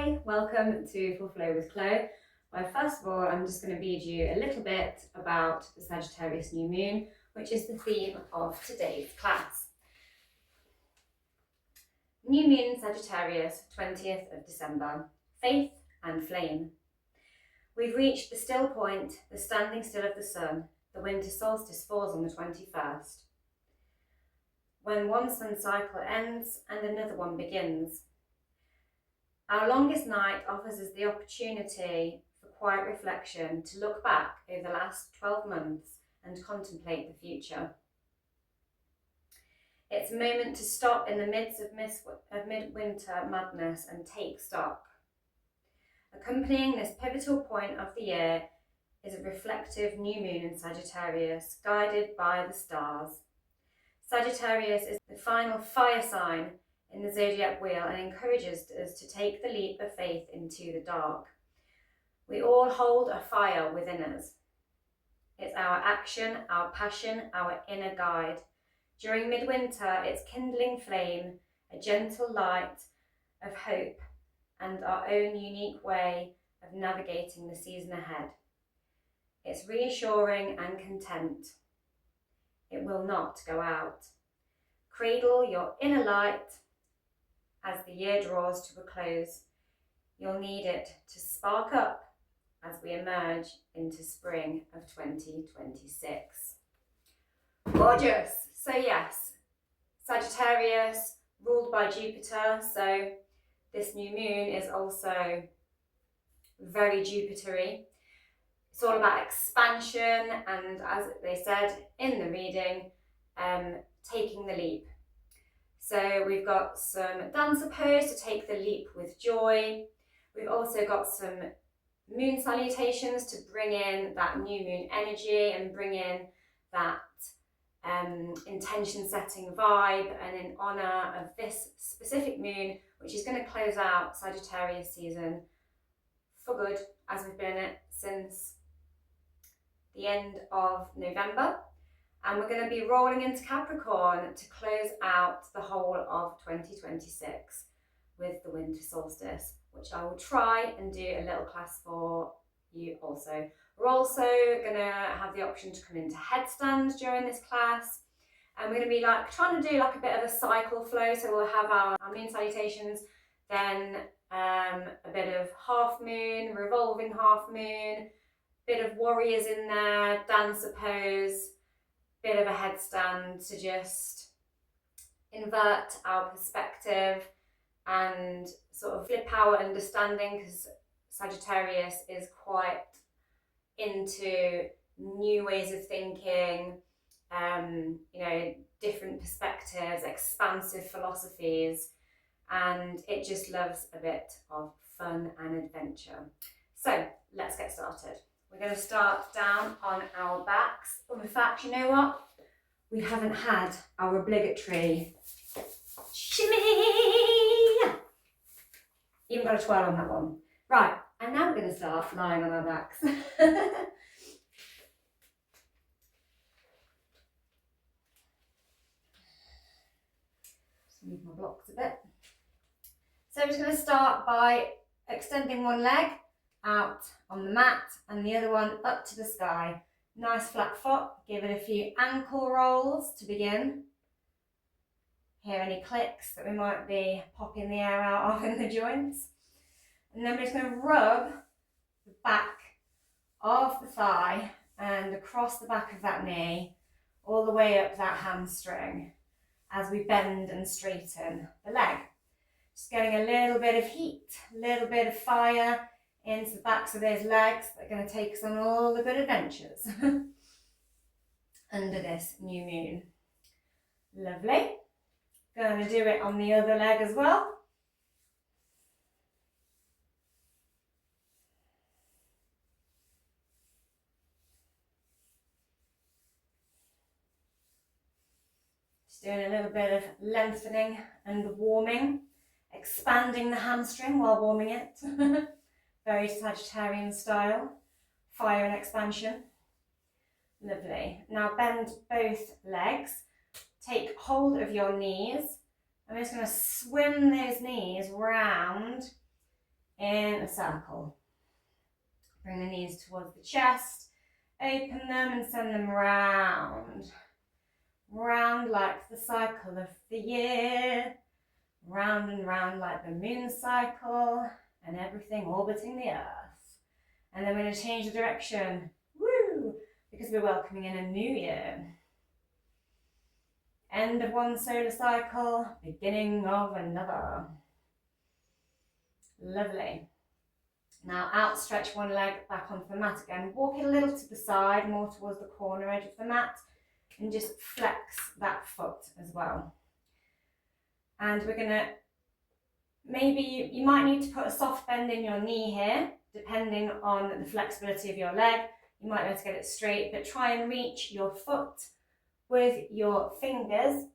Hi, welcome to Full Flow with Chloe. Well, first of all, I'm just going to read you a little bit about the Sagittarius new moon, which is the theme of today's class. New moon Sagittarius, 20th of December, faith and flame. We've reached the still point, the standing still of the sun. The winter solstice falls on the 21st. When one sun cycle ends and another one begins. Our longest night offers us the opportunity for quiet reflection to look back over the last 12 months and contemplate the future. It's a moment to stop in the midst of midwinter madness and take stock. Accompanying this pivotal point of the year is a reflective new moon in Sagittarius, guided by the stars. Sagittarius is the final fire sign in the zodiac wheel and encourages us to take the leap of faith into the dark. We all hold a fire within us. It's our action, our passion, our inner guide. During midwinter, it's kindling flame, a gentle light of hope, and our own unique way of navigating the season ahead. It's reassuring and content. It will not go out. Cradle your inner light as the year draws to a close. You'll need it to spark up as we emerge into spring of 2026. Gorgeous! So yes, Sagittarius ruled by Jupiter, so this new moon is also very Jupiter-y. It's all about expansion and, as they said in the reading, taking the leap. So we've got some dancer pose to take the leap with joy. We've also got some moon salutations to bring in that new moon energy and bring in that intention setting vibe, and in honour of this specific moon, which is going to close out Sagittarius season for good, as we've been in it since the end of November. And we're going to be rolling into Capricorn to close out the whole of 2026 with the winter solstice, which I will try and do a little class for you also. We're also going to have the option to come into headstand during this class. And we're going to be trying to do a bit of a cycle flow. So we'll have our moon salutations, then a bit of half moon, revolving half moon, bit of warriors in there, dancer pose, bit of a headstand to just invert our perspective and sort of flip our understanding, because Sagittarius is quite into new ways of thinking, different perspectives, expansive philosophies, and it just loves a bit of fun and adventure. So let's get started. We're going to start down on our backs. In fact, you know what? We haven't had our obligatory shimmy. Even got a twirl on that one. Right, and now we're going to start lying on our backs. Just move my blocks a bit. So I'm just going to start by extending one leg out on the mat and the other one up to the sky. Nice flat foot. Give it a few ankle rolls to begin. Hear any clicks that we might be popping the air out of in the joints. And then we're just going to rub the back of the thigh and across the back of that knee, all the way up that hamstring as we bend and straighten the leg. Just getting a little bit of heat, a little bit of fire into the backs of those legs that are going to take us on all the good adventures under this new moon. Lovely. Going to do it on the other leg as well. Just doing a little bit of lengthening and warming, expanding the hamstring while warming it. Very Sagittarian style, fire and expansion. Lovely. Now bend both legs. Take hold of your knees. I'm just going to swim those knees round in a circle. Bring the knees towards the chest, open them and send them round. Round like the cycle of the year, round and round like the moon cycle, and everything orbiting the earth. And then we're going to change the direction, woo, because we're welcoming in a new year. End of one solar cycle, beginning of another. Lovely. Now outstretch one leg back onto the mat again. Walk it a little to the side, more towards the corner edge of the mat, and just flex that foot as well. And we're gonna, maybe you might need to put a soft bend in your knee here, depending on the flexibility of your leg. You might be able to get it straight, but try and reach your foot with your fingers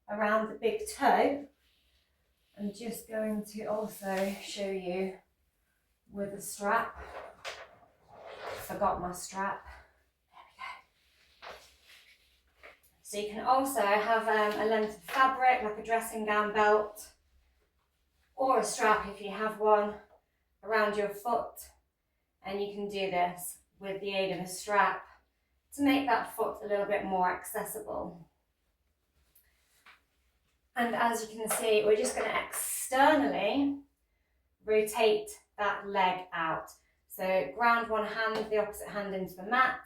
around the big toe. I'm just going to also show you with a strap. Forgot my strap. There we go. So you can also have a length of fabric, like a dressing gown belt, or a strap if you have one, around your foot. And you can do this with the aid of a strap to make that foot a little bit more accessible. And as you can see, we're just going to externally rotate that leg out. So ground one hand, the opposite hand into the mat,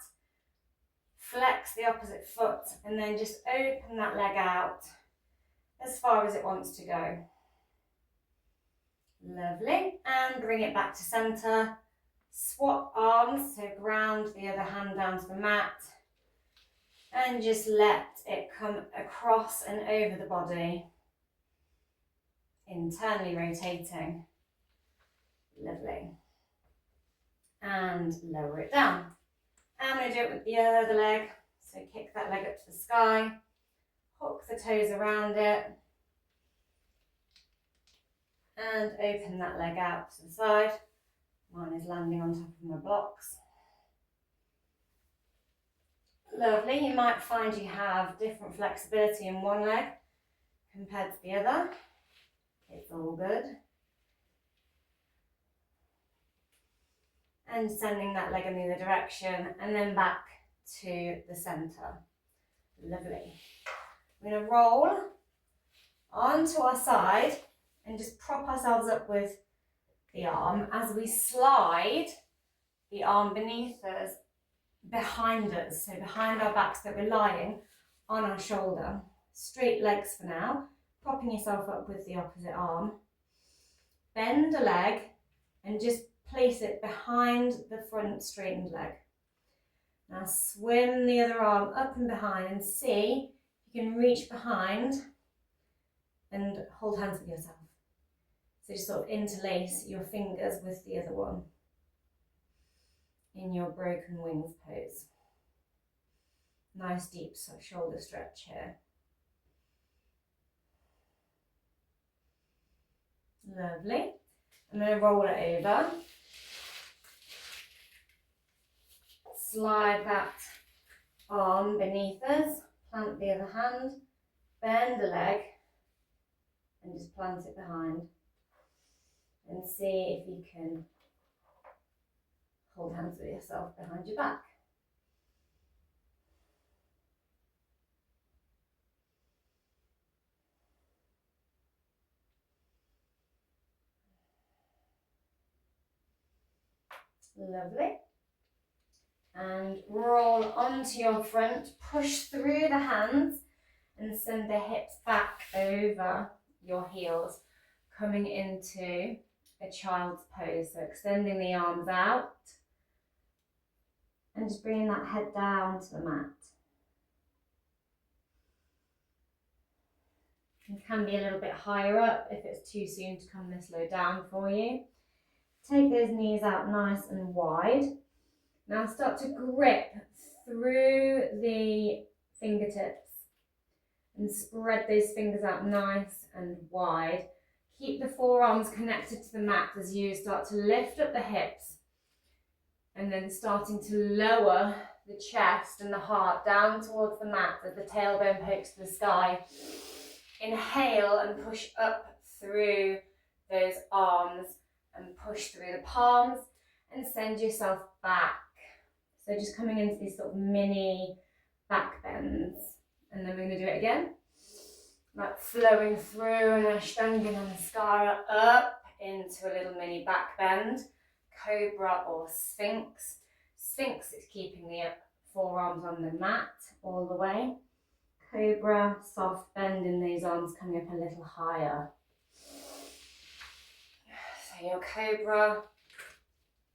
flex the opposite foot, and then just open that leg out as far as it wants to go. Lovely. And bring it back to center. Swap arms, so ground the other hand down to the mat, and just let it come across and over the body, internally rotating. Lovely. And lower it down. I'm going to do it with the other leg, so kick that leg up to the sky, hook the toes around it, and open that leg out to the side. Mine is landing on top of my blocks. Lovely. You might find you have different flexibility in one leg compared to the other. It's all good. And sending that leg in the other direction and then back to the center. Lovely. We're going to roll onto our side and just prop ourselves up with the arm as we slide the arm beneath us, behind us, so behind our back, so that we're lying on our shoulder. Straight legs for now, propping yourself up with the opposite arm. Bend a leg and just place it behind the front straightened leg. Now swim the other arm up and behind and see if you can reach behind and hold hands with yourself. So just sort of interlace your fingers with the other one in your broken wings pose. Nice deep shoulder stretch here. Lovely. I'm going to roll it over. Slide that arm beneath us, plant the other hand, bend the leg, and just plant it behind. And see if you can hold hands with yourself behind your back. Lovely. And roll onto your front, push through the hands and send the hips back over your heels, coming into a child's pose. So extending the arms out and just bringing that head down to the mat. It can be a little bit higher up if it's too soon to come this low down for you. Take those knees out nice and wide. Now start to grip through the fingertips and spread those fingers out nice and wide. Keep the forearms connected to the mat as you start to lift up the hips and then starting to lower the chest and the heart down towards the mat as the tailbone pokes to the sky. Inhale and push up through those arms and push through the palms and send yourself back. So just coming into these sort of mini back bends. And then we're going to do it again. Like flowing through an Chandra Namaskar up into a little mini back bend. Cobra or Sphinx. Sphinx is keeping the forearms on the mat all the way. Cobra, soft bend in these arms, coming up a little higher. So your Cobra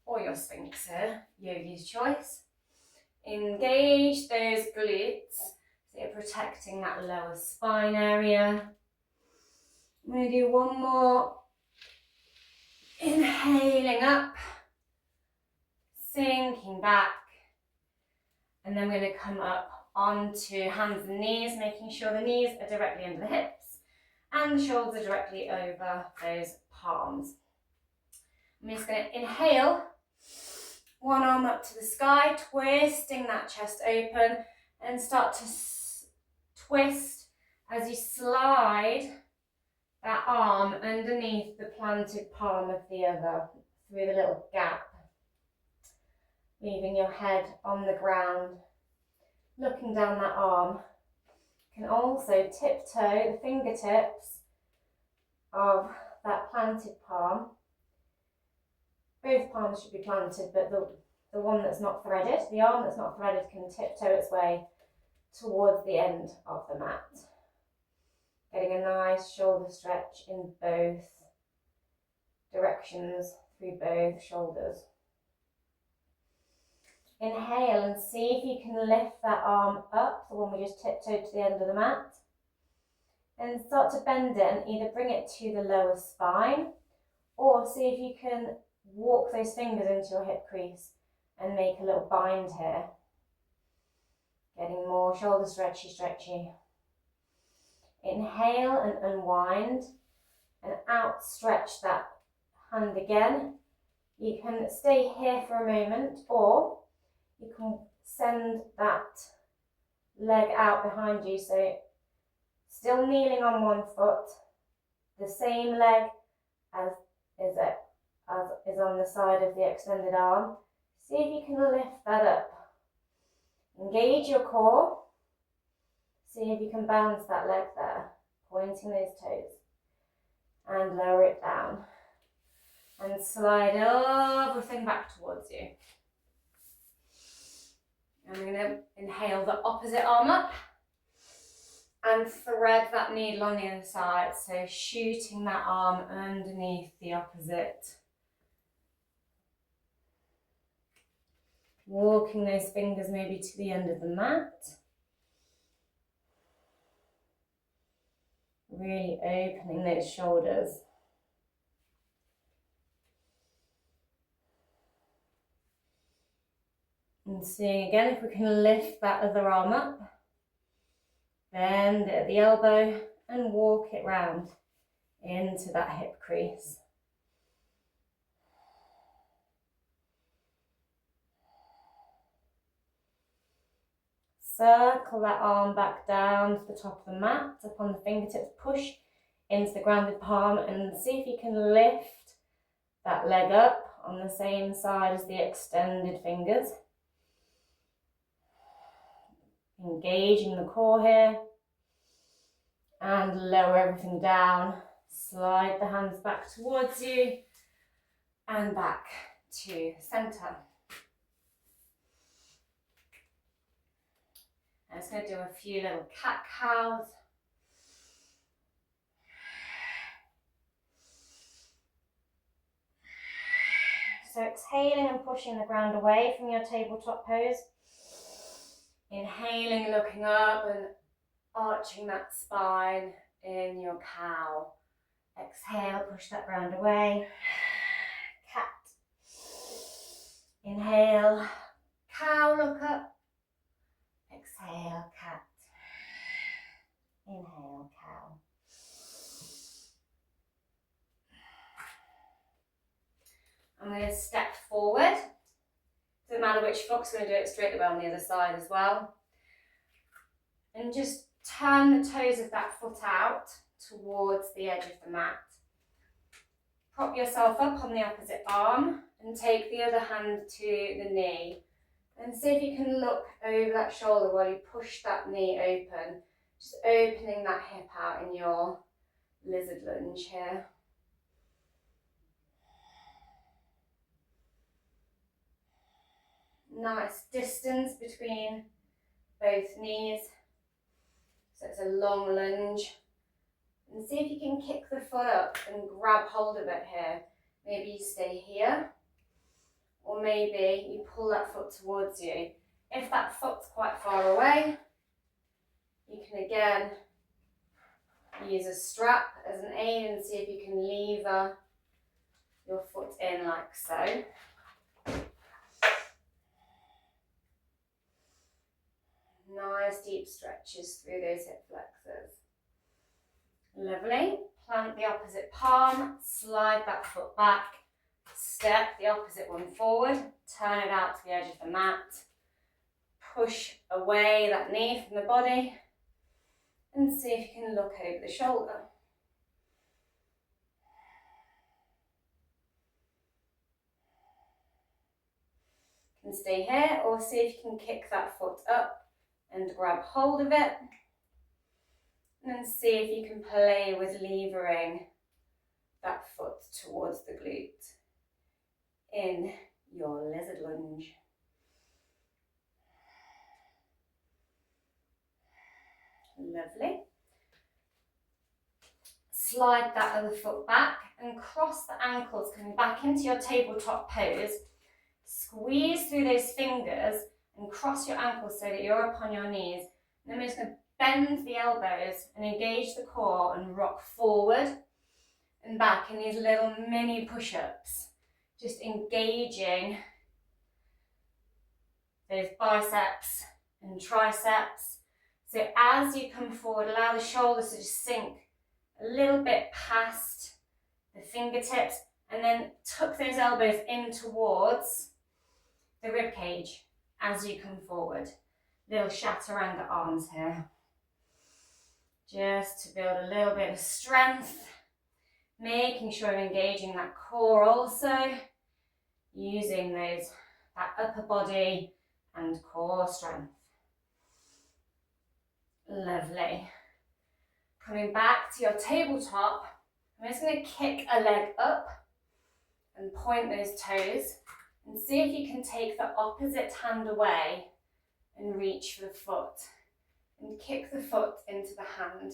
or your Sphinx here, yogi's choice. Engage those glutes, so you're protecting that lower spine area. I'm going to do one more. Inhaling up, sinking back, and then we're going to come up onto hands and knees, making sure the knees are directly under the hips and the shoulders are directly over those palms. I'm just going to inhale, one arm up to the sky, twisting that chest open, and start to twist as you slide that arm underneath the planted palm of the other through the little gap, leaving your head on the ground, looking down that arm. You can also tiptoe the fingertips of that planted palm. Both palms should be planted, but the one that's not threaded, the arm that's not threaded, can tiptoe its way towards the end of the mat. Getting a nice shoulder stretch in both directions through both shoulders. Inhale and see if you can lift that arm up, the one we just tiptoed to the end of the mat. And start to bend it and either bring it to the lower spine or see if you can walk those fingers into your hip crease and make a little bind here. Getting more shoulder stretchy. Inhale and unwind and outstretch that hand again. You can stay here for a moment, or you can send that leg out behind you, so still kneeling on one foot, the same leg as is on the side of the extended arm. See if you can lift that up. Engage your core. See if you can balance that leg there, pointing those toes, and lower it down. And slide everything back towards you. And I'm going to inhale the opposite arm up and thread that needle on the other side. So shooting that arm underneath the opposite. Walking those fingers maybe to the end of the mat. Really opening those shoulders. And seeing again if we can lift that other arm up. Bend it at the elbow and walk it round into that hip crease. Circle that arm back down to the top of the mat, up on the fingertips, push into the grounded palm and see if you can lift that leg up on the same side as the extended fingers. Engaging the core here and lower everything down. Slide the hands back towards you and back to center. I'm just going to do a few little cat cows. So exhaling and pushing the ground away from your tabletop pose. Inhaling, looking up and arching that spine in your cow. Exhale, push that ground away. Cat. Inhale, cow, look up. Exhale, cat. Inhale, cow. I'm going to step forward. Doesn't matter which foot, I'm going to do it straight away on the other side as well. And just turn the toes of that foot out towards the edge of the mat. Prop yourself up on the opposite arm and take the other hand to the knee. And see if you can look over that shoulder while you push that knee open. Just opening that hip out in your lizard lunge here. Nice distance between both knees. So it's a long lunge. And see if you can kick the foot up and grab hold of it here. Maybe you stay here, or maybe you pull that foot towards you. If that foot's quite far away, you can again use a strap as an aid and see if you can lever your foot in like so. Nice deep stretches through those hip flexors. Lovely. Plant the opposite palm, slide that foot back, step the opposite one forward, turn it out to the edge of the mat, push away that knee from the body, and see if you can look over the shoulder. You can stay here, or see if you can kick that foot up and grab hold of it. And then see if you can play with levering that foot towards the glute in your lizard lunge. Lovely. Slide that other foot back and cross the ankles, coming back into your tabletop pose. Squeeze through those fingers and cross your ankles so that you're up on your knees. And then we're just going to bend the elbows and engage the core and rock forward and back in these little mini push-ups. Just engaging those biceps and triceps. So as you come forward, allow the shoulders to just sink a little bit past the fingertips and then tuck those elbows in towards the rib cage as you come forward. Little chaturanga arms here. Just to build a little bit of strength, making sure I'm engaging that core also, using that upper body and core strength. Lovely. Coming back to your tabletop, I'm just going to kick a leg up and point those toes and see if you can take the opposite hand away and reach for the foot. And kick the foot into the hand.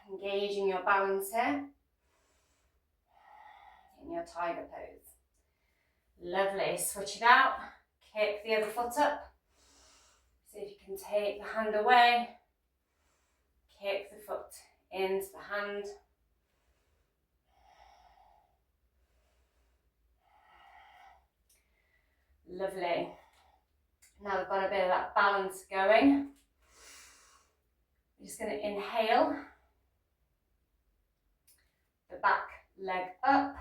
Engaging your balance here in your tiger pose. Lovely. Switch it out. Kick the other foot up. See if you can take the hand away. Kick the foot into the hand. Lovely. Now we've got a bit of that balance going. We're just going to inhale. The back leg up.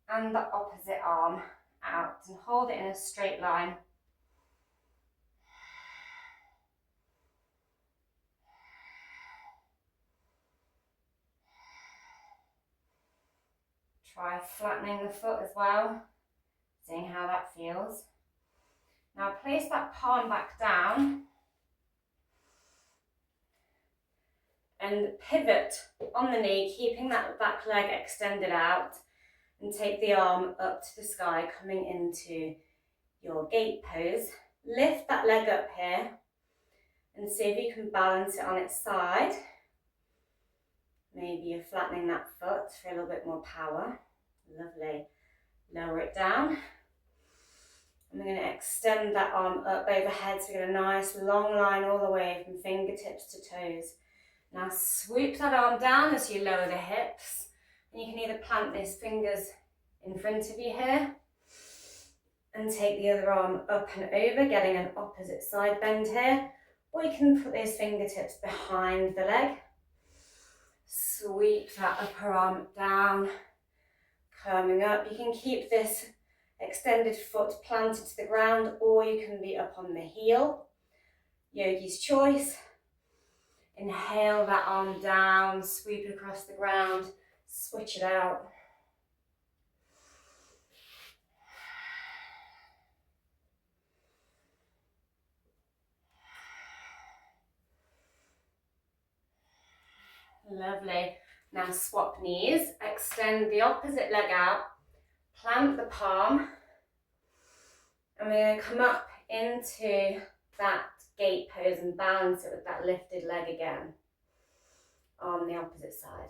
And the opposite arm out. And hold it in a straight line. Try flattening the foot as well. Seeing how that feels. Now place that palm back down and pivot on the knee, keeping that back leg extended out, and take the arm up to the sky, coming into your gate pose. Lift that leg up here and see if you can balance it on its side. Maybe you're flattening that foot for a little bit more power. Lovely. Lower it down. And we're going to extend that arm up overhead so we get a nice long line all the way from fingertips to toes. Now swoop that arm down as you lower the hips. And you can either plant those fingers in front of you here and take the other arm up and over, getting an opposite side bend here. Or you can put those fingertips behind the leg. Sweep that upper arm down, coming up. You can keep this extended foot planted to the ground, or you can be up on the heel. Yogi's choice. Inhale that arm down, sweep it across the ground. switch it out. Lovely. Now swap knees, extend the opposite leg out, plant the palm, and we're going to come up into that gate pose and balance it with that lifted leg again on the opposite side.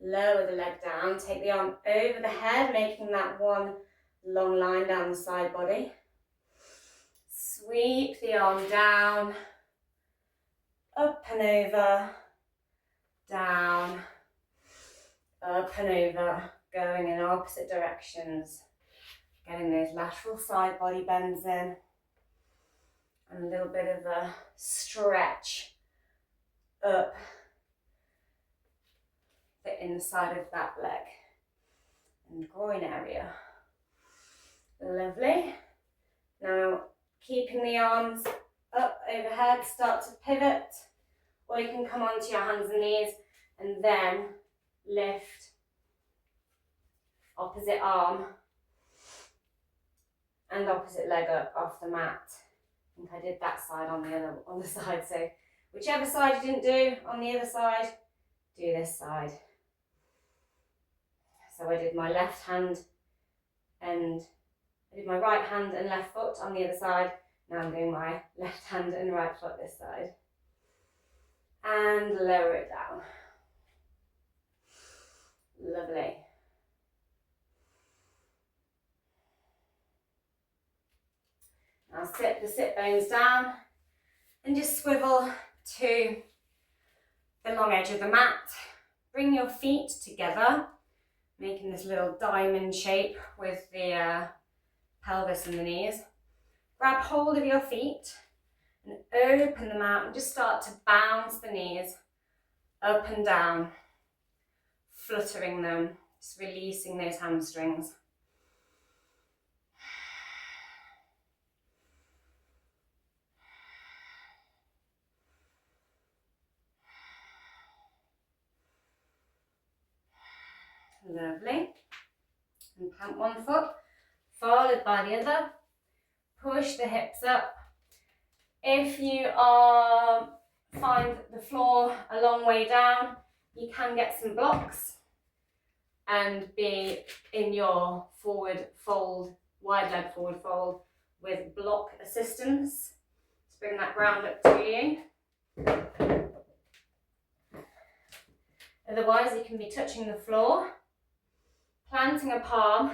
Lower the leg down, take the arm over the head, making that one long line down the side body. Sweep the arm down, up and over, down, up and over, going in opposite directions. Getting those lateral side body bends in. And a little bit of a stretch up the inside of that leg and groin area. Lovely. Now, keeping the arms up overhead, start to pivot, or you can come onto your hands and knees and then lift opposite arm and opposite leg up off the mat. I think I did that side on the side, so whichever side you didn't do on the other side, do this side. So I did my left hand and I did my right hand and left foot on the other side. Now I'm doing my left hand and right foot this side. And lower it down. Lovely. Now sit the sit bones down and just swivel to the long edge of the mat. Bring your feet together, making this little diamond shape with the pelvis and the knees. Grab hold of your feet and open them out and just start to bounce the knees up and down, fluttering them, just releasing those hamstrings. Lovely. And plant one foot, followed by the other. Push the hips up. If you find the floor a long way down, you can get some blocks and be in your forward fold, wide leg forward fold with block assistance. Just bring that ground up to you. Otherwise, you can be touching the floor, planting a palm,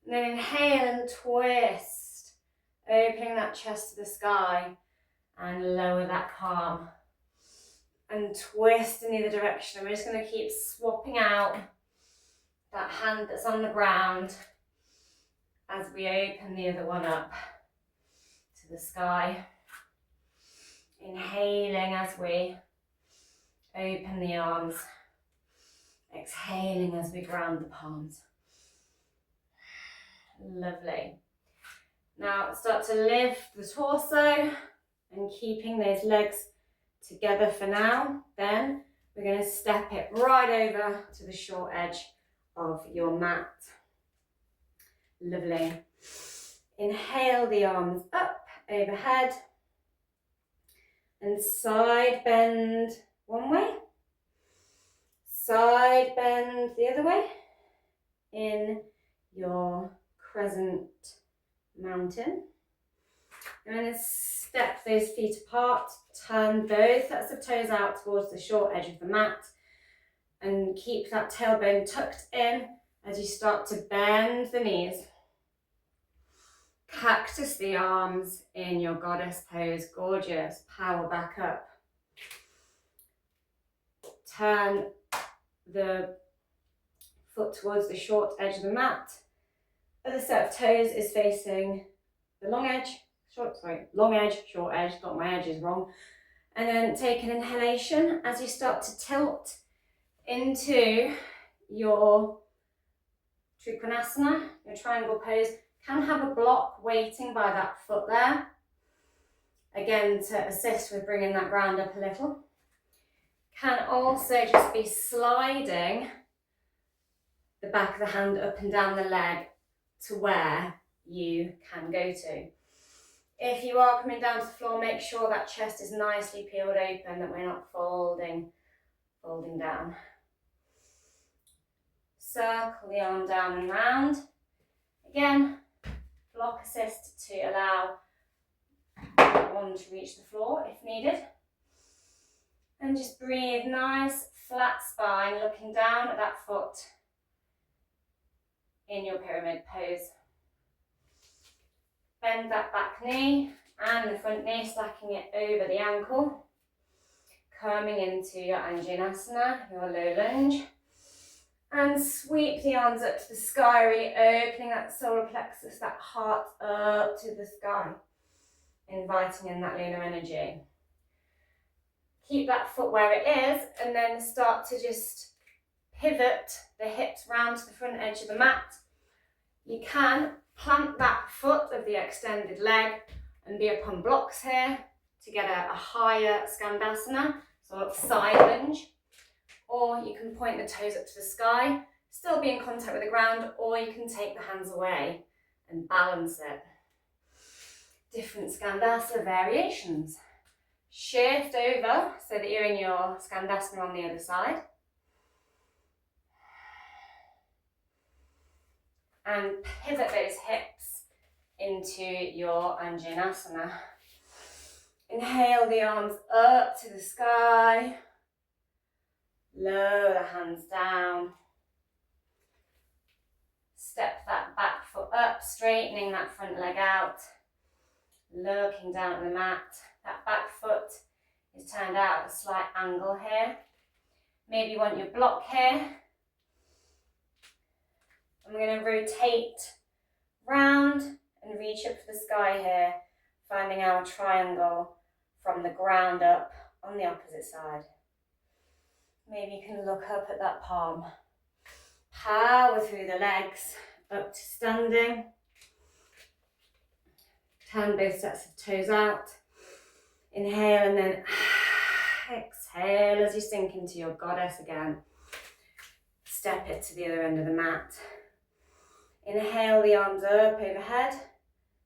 and then inhale and twist, opening that chest to the sky, and lower that palm. And twist in the other direction. And we're just going to keep swapping out that hand that's on the ground as we open the other one up to the sky. Inhaling as we open the arms. Exhaling as we ground the palms. Lovely. Now start to lift the torso and keeping those legs together for now. Then we're going to step it right over to the short edge of your mat. Lovely. Inhale the arms up overhead and side bend one way, side bend the other way in your crescent mountain. I'm going to step those feet apart, turn both sets of toes out towards the short edge of the mat and keep that tailbone tucked in as you start to bend the knees. Cactus the arms in your goddess pose, gorgeous, power back up. Turn the foot towards the short edge of the mat. Other set of toes is facing the long edge, long edge, short edge, got my edges wrong. And then take an inhalation as you start to tilt into your Trikonasana, your triangle pose. Can have a block waiting by that foot there. Again, to assist with bringing that ground up a little. Can also just be sliding the back of the hand up and down the leg to where you can go to. If you are coming down to the floor, make sure that chest is nicely peeled open, that we're not folding down. Circle the arm down and round. Again, block assist to allow one to reach the floor if needed. And just breathe, nice flat spine, looking down at that foot in your pyramid pose. Bend that back knee and the front knee, stacking it over the ankle. Coming into your Anjaneyasana, your low lunge. And sweep the arms up to the sky, really opening that solar plexus, that heart up to the sky. Inviting in that lunar energy. Keep that foot where it is and then start to just pivot the hips round to the front edge of the mat. You can plant that foot of the extended leg and be upon blocks here to get a higher Skandasana, sort of side lunge. Or you can point the toes up to the sky, still be in contact with the ground, or you can take the hands away and balance it. Different Skandasana variations. Shift over so that you're in your Skandasana on the other side. And pivot those hips into your Anjaneyasana. Inhale the arms up to the sky. Lower the hands down. Step that back foot up, straightening that front leg out. Looking down at the mat. That back foot is turned out at a slight angle here. Maybe you want your block here. And we're going to rotate round and reach up to the sky here, finding our triangle from the ground up on the opposite side. Maybe you can look up at that palm. Power through the legs, up to standing. Turn both sets of toes out. Inhale and then exhale as you sink into your goddess again. Step it to the other end of the mat. Inhale the arms up overhead.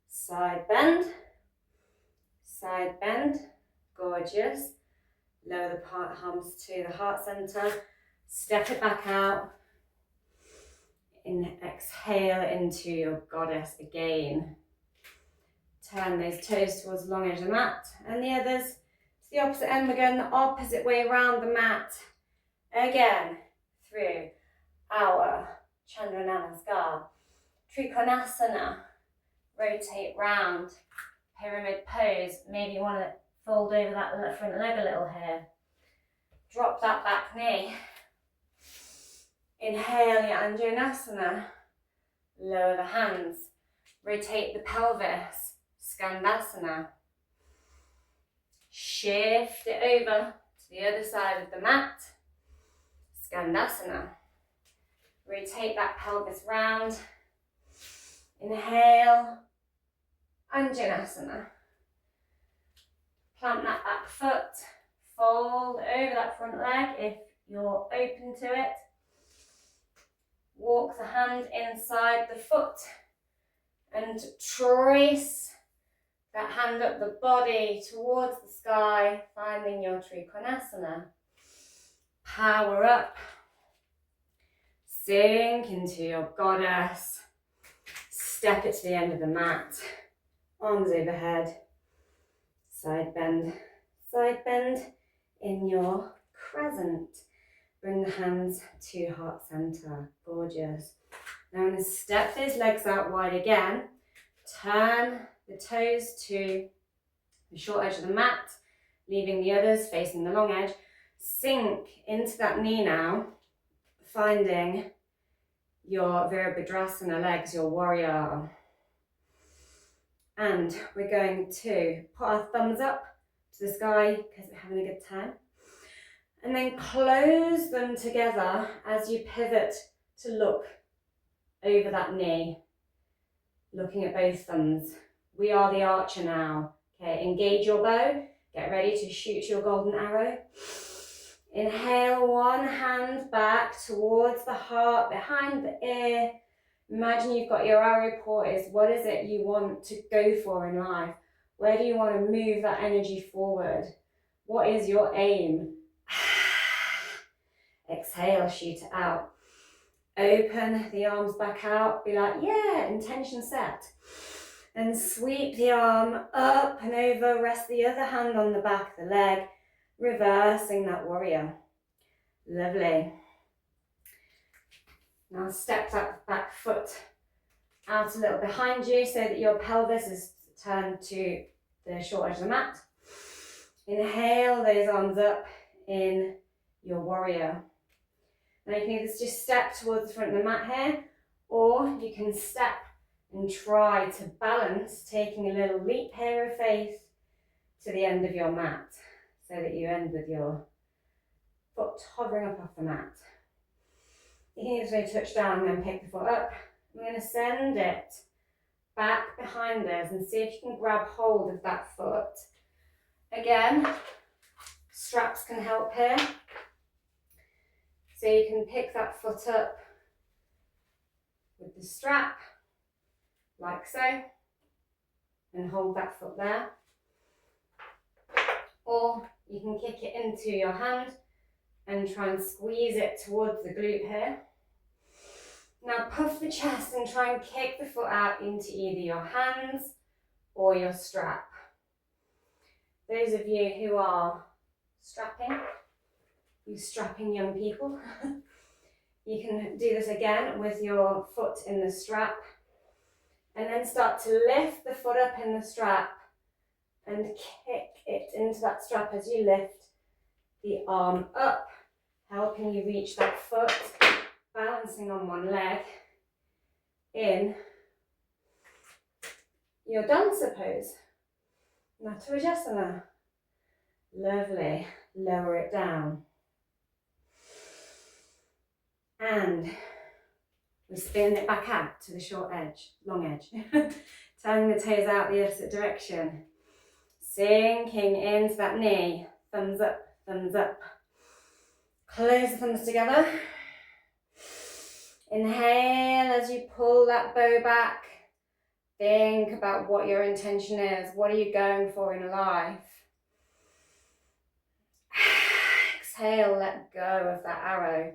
Side bend. Side bend. Gorgeous. Lower the palms to the heart center. Step it back out. Exhale into your goddess again. Turn those toes towards the long edge of the mat. And the others to the opposite end. We're going the opposite way around the mat. Again, through our Chandra Namaskar. Trikonasana. Rotate round. Pyramid pose. Maybe you want to fold over that front leg a little here. Drop that back knee. Inhale your Anjaneyasana. Lower the hands. Rotate the pelvis. Skandasana. Shift it over to the other side of the mat. Skandasana. Rotate that pelvis round. Inhale. Anjaneyasana. Plant that back foot. Fold over that front leg if you're open to it. Walk the hand inside the foot and trace that hand up the body towards the sky, finding your Trikonasana. Power up. Sink into your goddess. Step it to the end of the mat. Arms overhead. Side bend in your crescent. Bring the hands to heart center. Gorgeous. Now I'm going to step those legs out wide again. Turn the toes to the short edge of the mat, leaving the others facing the long edge. Sink into that knee now, finding your Virabhadrasana legs, your warrior. And we're going to put our thumbs up to the sky because we're having a good time. And then close them together as you pivot to look over that knee, looking at both thumbs. We are the archer now. Okay, engage your bow. Get ready to shoot your golden arrow. Inhale, one hand back towards the heart, behind the ear. Imagine you've got your arrow poised. What is it you want to go for in life? Where do you want to move that energy forward? What is your aim? Exhale, shoot it out. Open the arms back out. Be like, yeah, intention set. And sweep the arm up and over. Rest the other hand on the back of the leg. Reversing that warrior. Lovely. Now step that back foot out a little behind you so that your pelvis is turned to the short edge of the mat. Inhale those arms up in your warrior. Now you can either just step towards the front of the mat here, or you can step and try to balance, taking a little leap here of faith to the end of your mat, so that you end with your foot hovering up off the mat. You can either touch down and then pick the foot up. I'm going to send it back behind us and see if you can grab hold of that foot. Again, straps can help here. So you can pick that foot up with the strap, like so, and hold that foot there. Or you can kick it into your hand and try and squeeze it towards the glute here. Now puff the chest and try and kick the foot out into either your hands or your strap. Those of you who are strapping, you strapping young people, you can do this again with your foot in the strap, and then start to lift the foot up in the strap and kick it into that strap as you lift the arm up, helping you reach that foot, balancing on one leg in your dancer pose. Shavasana. Lovely. Lower it down. And we spin it back out to the short edge, long edge. Turning the toes out the opposite direction. Sinking into that knee. Thumbs up, thumbs up. Close the thumbs together. Inhale as you pull that bow back. Think about what your intention is. What are you going for in life? Exhale, let go of that arrow.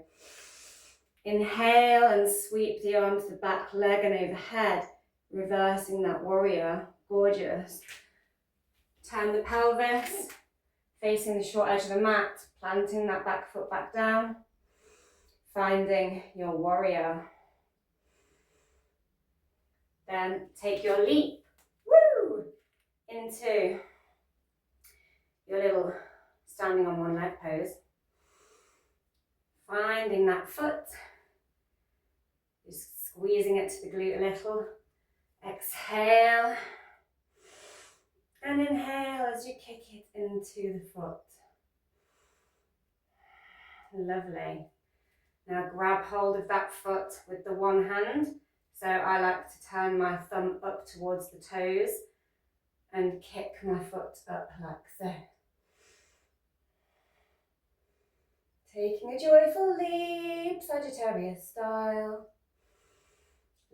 Inhale and sweep the arm to the back leg and overhead, reversing that warrior. Gorgeous. Turn the pelvis, facing the short edge of the mat, planting that back foot back down, finding your warrior. Then take your leap, into your little standing on one leg pose. Finding that foot, just squeezing it to the glute a little. Exhale, and inhale as you kick it into the foot. Lovely. Now grab hold of that foot with the one hand. So I like to turn my thumb up towards the toes and kick my foot up like so. Taking a joyful leap, Sagittarius style.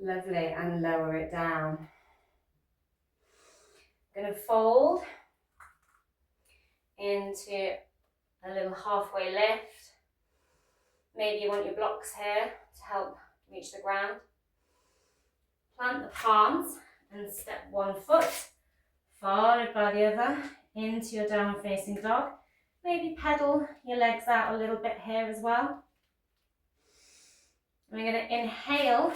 Lovely, and lower it down. I'm going to fold into a little halfway lift. Maybe you want your blocks here to help reach the ground. Plant the palms and step one foot, followed by the other, into your downward facing dog. Maybe pedal your legs out a little bit here as well. We're going to inhale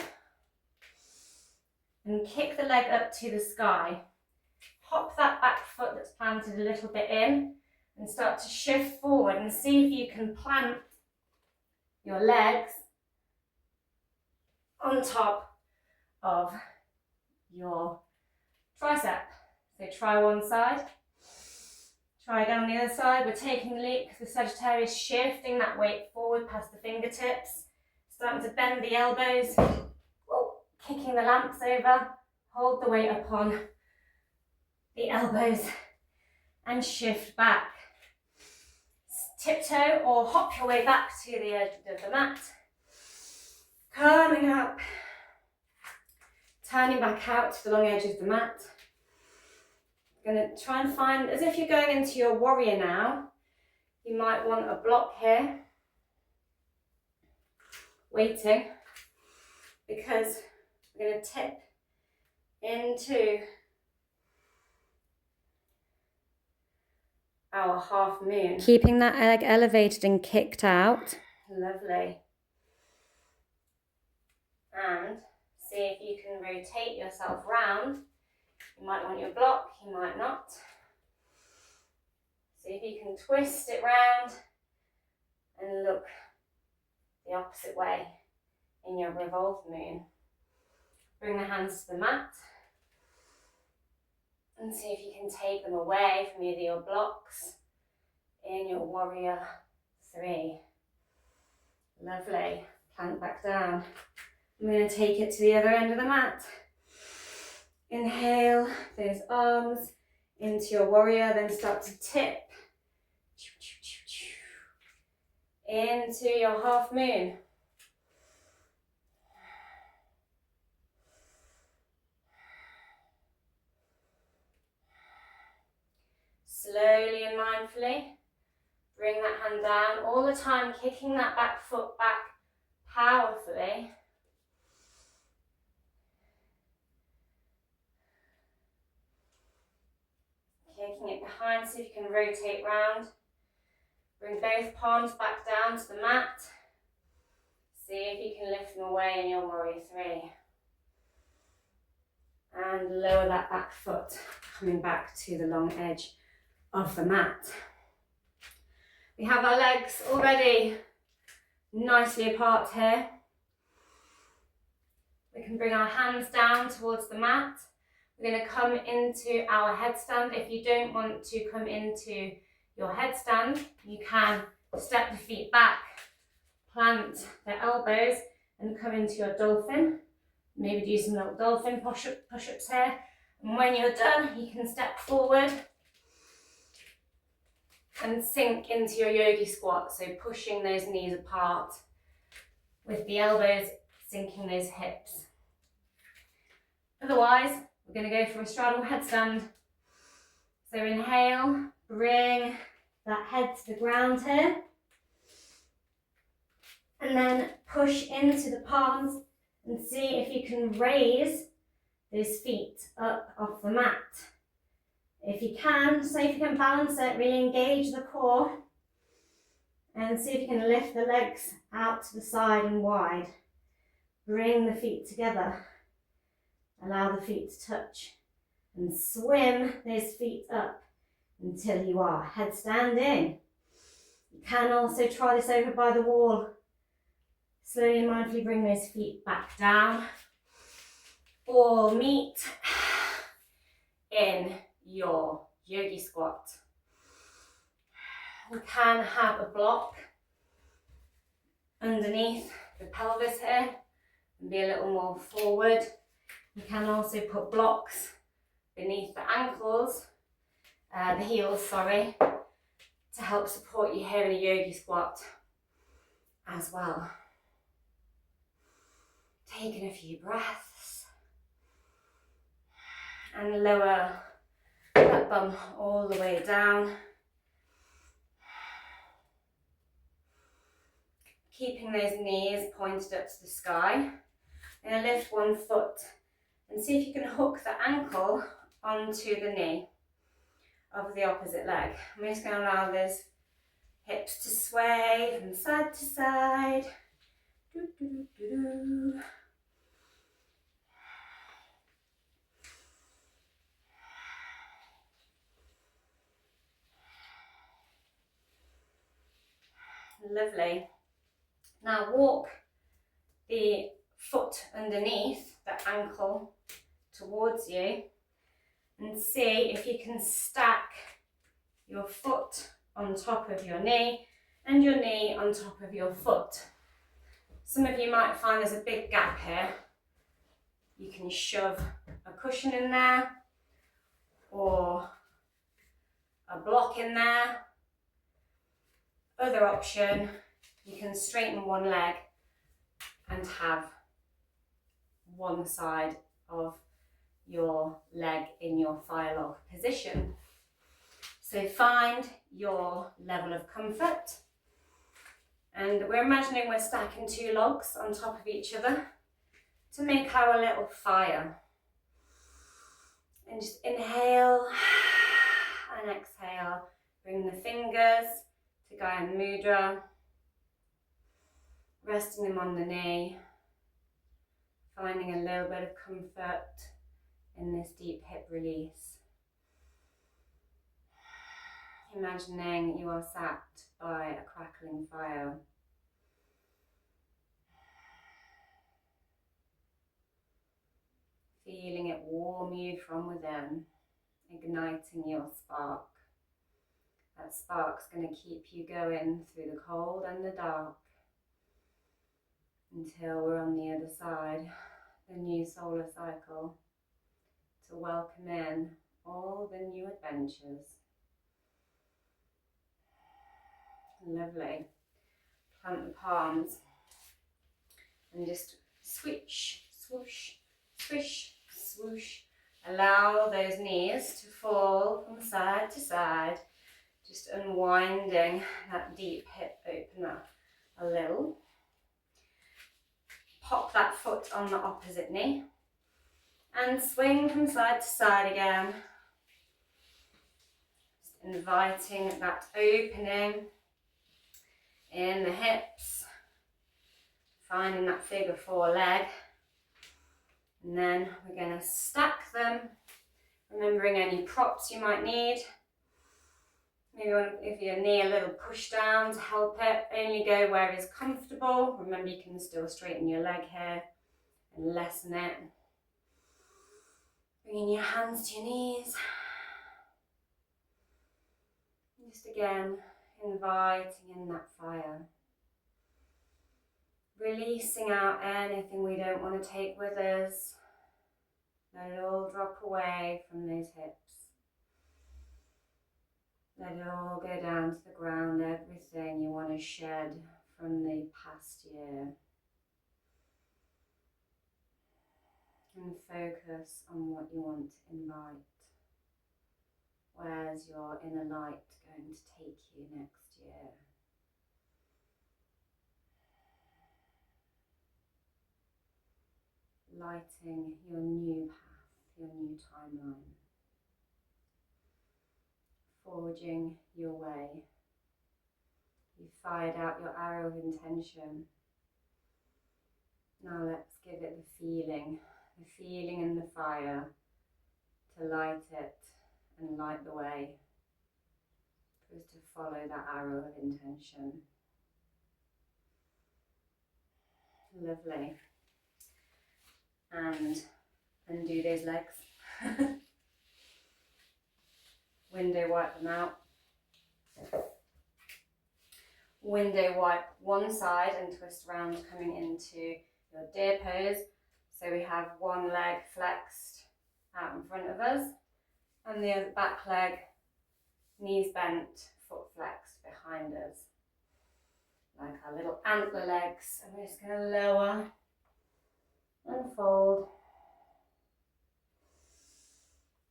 and kick the leg up to the sky. Hop that back foot that's planted a little bit in and start to shift forward and see if you can plant your legs on top of your tricep. So try one side, try again on the other side. We're taking the leap because the Sagittarius, shifting that weight forward past the fingertips, starting to bend the elbows, kicking the lamps over, hold the weight upon the elbows and shift back. tiptoe or hop your way back to the edge of the mat. Coming up, turning back out to the long edge of the mat. Going to try and find, as if you're going into your warrior now, you might want a block here, waiting, because we're going to tip into our half moon. Keeping that leg elevated and kicked out. Lovely. And see if you can rotate yourself round. You might want your block, you might not. See if you can twist it round and look the opposite way in your revolved moon. Bring the hands to the mat and see if you can take them away from either your blocks in your warrior 3. Lovely. Plank back down. I'm going to take it to the other end of the mat. Inhale those arms into your warrior, then start to tip into your half moon. Slowly and mindfully, bring that hand down, all the time kicking that back foot back powerfully. Kicking it behind, so you can rotate round. Bring both palms back down to the mat. See if you can lift them away in your warrior 3. And lower that back foot, coming back to the long edge of the mat. We have our legs already nicely apart here. We can bring our hands down towards the mat. We're going to come into our headstand. If you don't want to come into your headstand, you can step the feet back, plant the elbows and come into your dolphin. Maybe do some little dolphin push-ups here. And when you're done, you can step forward and sink into your yogi squat. So pushing those knees apart with the elbows sinking those hips. Otherwise, we're going to go for a straddle headstand. So inhale, bring that head to the ground here. And then push into the palms and see if you can raise those feet up off the mat. If you can, so if you can balance it, really engage the core. And see if you can lift the legs out to the side and wide. Bring the feet together. Allow the feet to touch. And swim those feet up until you are headstanding. You can also try this over by the wall. Slowly and mindfully bring those feet back down. Or meet in your yogi squat. You can have a block underneath the pelvis here and be a little more forward. You can also put blocks beneath the ankles, the heels, sorry, to help support you here in a yogi squat as well. Taking a few breaths and lower that bum all the way down. Keeping those knees pointed up to the sky. And lift one foot and see if you can hook the ankle onto the knee of the opposite leg. I'm just going to allow those hips to sway from side to side. Doo, doo, doo, doo. Lovely. Now walk the foot underneath the ankle towards you and see if you can stack your foot on top of your knee and your knee on top of your foot. Some of you might find there's a big gap here. You can shove a cushion in there or a block in there. Other option, you can straighten one leg and have one side of your leg in your fire log position. So find your level of comfort, and we're imagining we're stacking two logs on top of each other to make our little fire. And just inhale and exhale. Bring the fingers to Gaya Mudra, resting them on the knee, finding a little bit of comfort in this deep hip release. Imagining you are sat by a crackling fire. Feeling it warm you from within, igniting your spark. That spark's going to keep you going through the cold and the dark until we're on the other side, the new solar cycle, to welcome in all the new adventures. Lovely. Plant the palms and just switch, swoosh, swish, swoosh. Allow those knees to fall from side to side, just unwinding that deep hip opener a little. Pop that foot on the opposite knee and swing from side to side again. Just inviting that opening in the hips, finding that figure four leg, and then we're going to stack them, remembering any props you might need. Maybe you want to give your knee a little push down to help it. Only go where it's comfortable. Remember, you can still straighten your leg here and lessen it. Bringing your hands to your knees. Just again, inviting in that fire. Releasing out anything we don't want to take with us. Let it all drop away from those hips. Let it all go down to the ground, everything you want to shed from the past year. And focus on what you want to invite. Where's your inner light going to take you next year? Lighting your new path, your new timeline. Forging your way. You fired out your arrow of intention. Now let's give it the feeling and the fire to light it and light the way for us to follow that arrow of intention. Lovely. And undo those legs. Window wipe them out. Window wipe one side and twist around, coming into your deer pose. So we have one leg flexed out in front of us and the other back leg, knees bent, foot flexed behind us. Like our little antler legs. And we're just going to lower and fold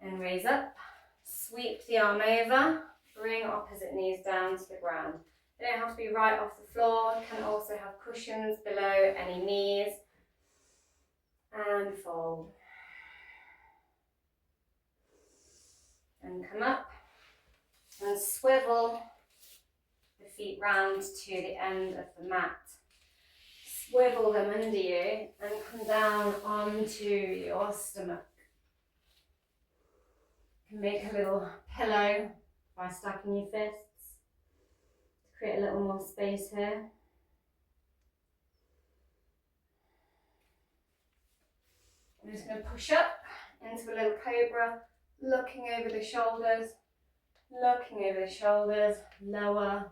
and raise up. Sweep the arm over, bring opposite knees down to the ground. They don't have to be right off the floor, you can also have cushions below any knees. And fold. And come up and swivel the feet round to the end of the mat. Swivel them under you and come down onto your stomach. You can make a little pillow by stacking your fists to create a little more space here. I'm just going to push up into a little cobra, looking over the shoulders, lower, look over the shoulder,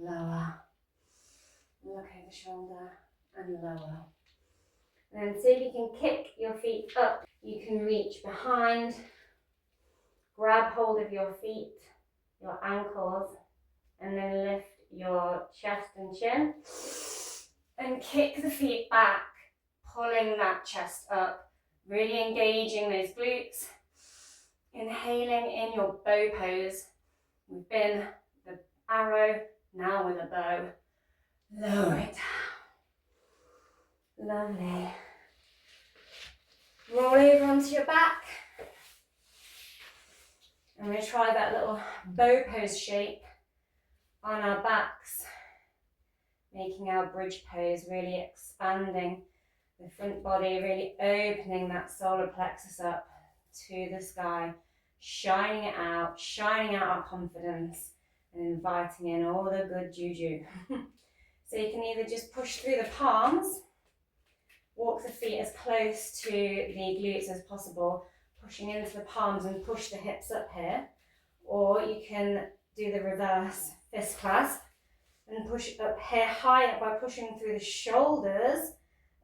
lower, look over the shoulder and lower. And then see if you can kick your feet up. You can reach behind, grab hold of your feet, your ankles, And then lift your chest and chin. And kick the feet back, pulling that chest up, really engaging those glutes. Inhaling in your bow pose. We've been the arrow, now with a bow. Lower it down. Lovely. Roll over onto your back. And we're going to try that little bow pose shape on our backs, making our bridge pose, really expanding the front body, really opening that solar plexus up to the sky, shining it out, shining out our confidence and inviting in all the good juju. So you can either just push through the palms, walk the feet as close to the glutes as possible, pushing into the palms and push the hips up here, or you can do the reverse fist clasp and push up here higher by pushing through the shoulders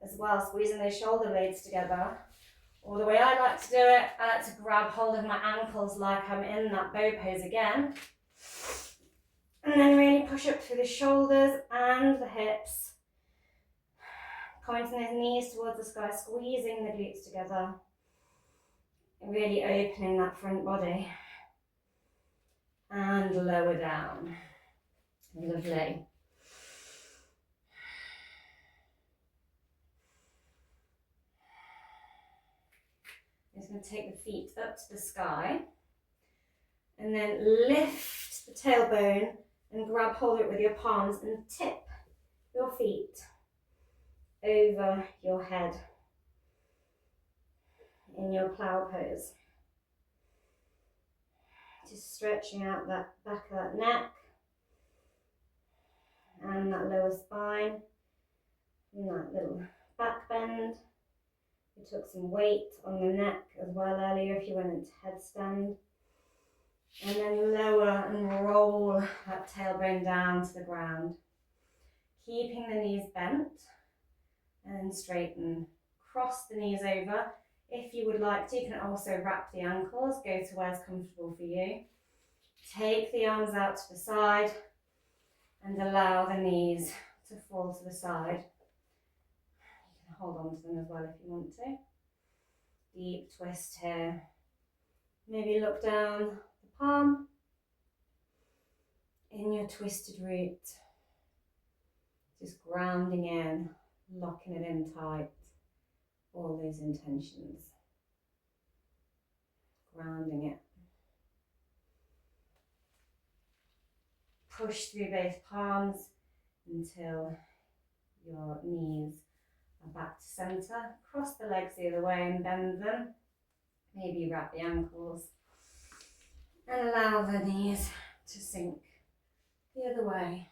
as well, squeezing those shoulder blades together. Or the way I like to do it, I like to grab hold of my ankles like I'm in that bow pose again. And then really push up through the shoulders and the hips. Pointing those knees towards the sky, squeezing the glutes together. And really opening that front body. And lower down. Lovely. I'm just going to take the feet up to the sky and then lift the tailbone and grab hold of it with your palms and tip your feet over your head in your plow pose. Just stretching out that back of that neck and that lower spine and that little back bend. We took some weight on the neck as well earlier if you went into headstand. And then lower and roll that tailbone down to the ground. Keeping the knees bent and straighten. Cross the knees over. If you would like to, you can also wrap the ankles, go to where's comfortable for you. Take the arms out to the side and allow the knees to fall to the side. You can hold on to them as well if you want to. Deep twist here. Maybe look down the palm in your twisted root. Just grounding in, locking it in tight. All those intentions. Grounding it. Push through both palms until your knees are back to center. Cross the legs the other way and bend them. Maybe wrap the ankles. And allow the knees to sink the other way.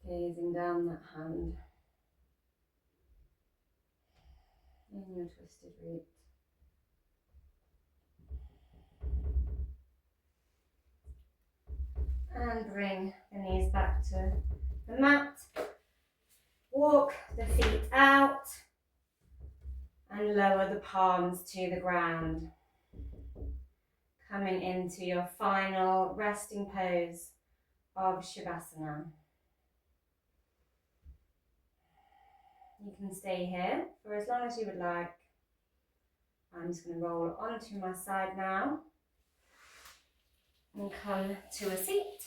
Gazing down that hand in your twisted root. And bring the knees back to the mat. Walk the feet out and lower the palms to the ground. Coming into your final resting pose of Shavasana. You can stay here for as long as you would like. I'm just going to roll onto my side now and come to a seat.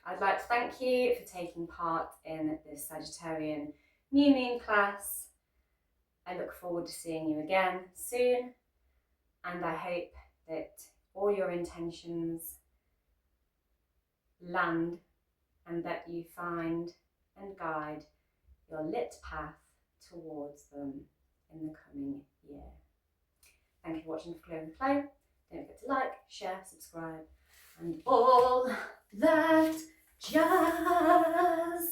I'd like to thank you for taking part in this Sagittarian New Moon class. I look forward to seeing you again soon, and I hope that all your intentions land and that you find and guide your lit path towards them in the coming year. Thank you for watching Flow and Flow. Don't forget to like, share, subscribe, and all that jazz.